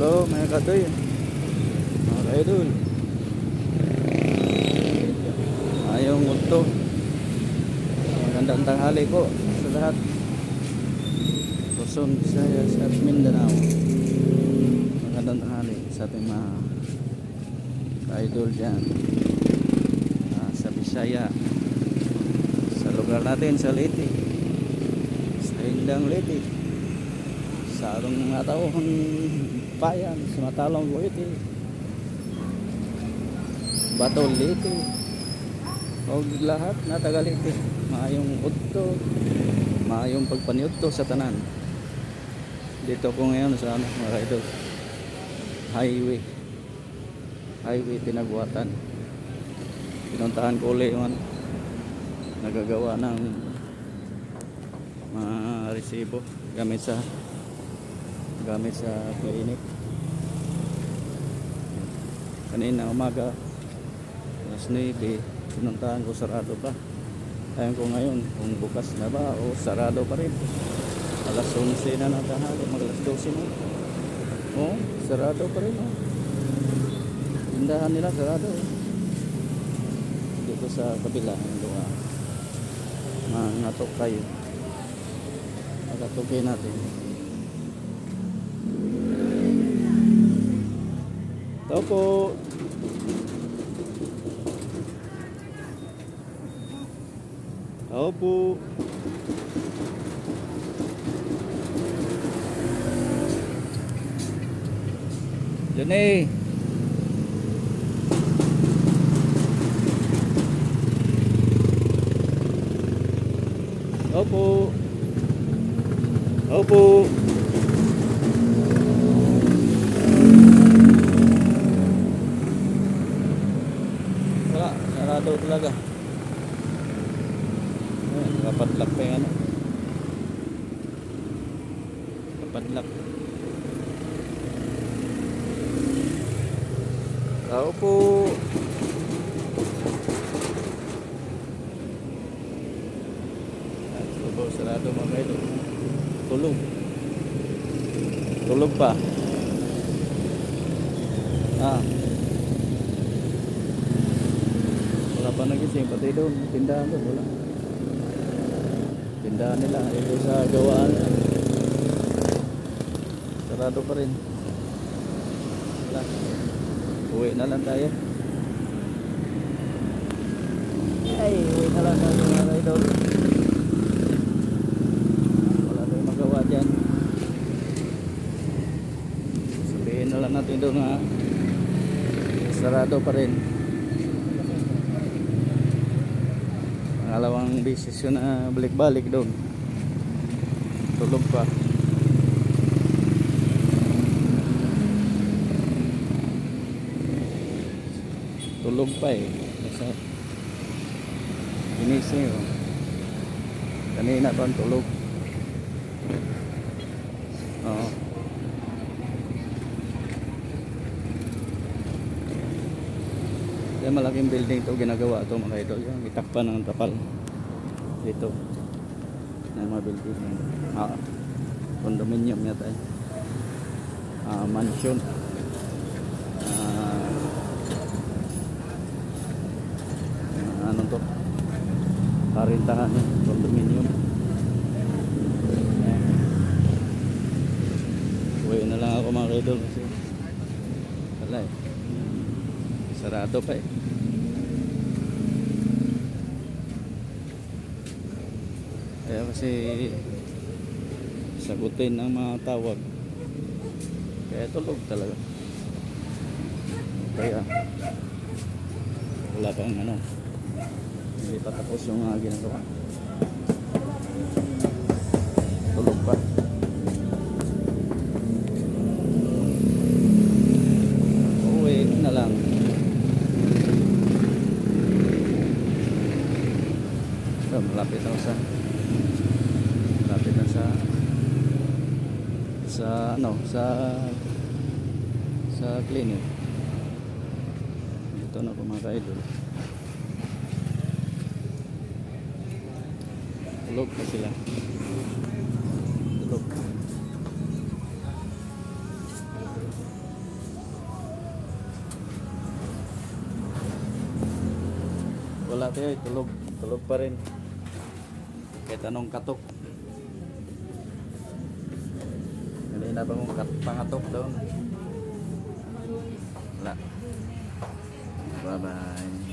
Hello mga kadoy, mga kaidol. Ayong multo. Magandang tanghali po sa lahat. Luzon, Visayas at Mindanao. Magandang tanghali sa ating mga kaidol dyan sa Bisaya, sa lugar natin sa Leyte, sa Hindang Leyte, sa atong mga taong bayan, sa Matalong Leyte, Batol Leyte, o lahat na taga Leyte. Maayong udto, maayong pagpaniudto sa tanan. Dito ko ngayon sa mga kaidol, highway Tinagwatan. Pinuntahan ko ulit yung nagagawa ng mga resibo gamit sa clinic. Kanina umaga alas 9, pinuntahan ko, sarado pa. Ayun ko ngayon kung bukas na ba o sarado pa rin. Alas 11 na ng tanghali, mag-alas 12 na. Oh, sarado pa rin. Oh. Tindahan nila sarado. Dito sa kabila doon, mangatok kayo. Magatukin natin. Ito po. Ito po. Johnny. Opo. Opo. Wala, sarado talaga. Kapadlak pa yung kapadlak. Tao po. Sarado mga kaidol. Tulog pa. Wala pa nagising, pati doon tindahan doon, wala. Tindahan nila ito sa gawaan, sarado pa rin. Wala. Uwi na lang tayo. Uwi na lang tayo mga kaidol. Dyan. Sabihin na lang natin doon na sarado pa rin. Pangalawang bisis yun na balik-balik doon. Tulog pa. Tulog pa eh. Ginising oh. Kanina pa ang tulog. Yan, malaking building to, ginagawa to mga idol. Yan, itakpan ng tapal dito ng mga building. Condominium yata eh. Mansion. Ano to? Parintahan eh, condominium. Uwi na lang ako mga idol kasi wala eh, sarado pa eh. Kaya kasi sagutin ng mga tawag, kaya tulog talaga. Kaya wala pang ano, hindi pa tapos yung mga ginagawa. Tulog pa. Lang so, malapit na sa clinic. Ito na po mga kaidol. Tulog pa sila. Tulog. wala tayo, tulog. Tulog pa rin. Kahit anong katok. Kanina pa kong pangatok doon. Wala. Bye bye.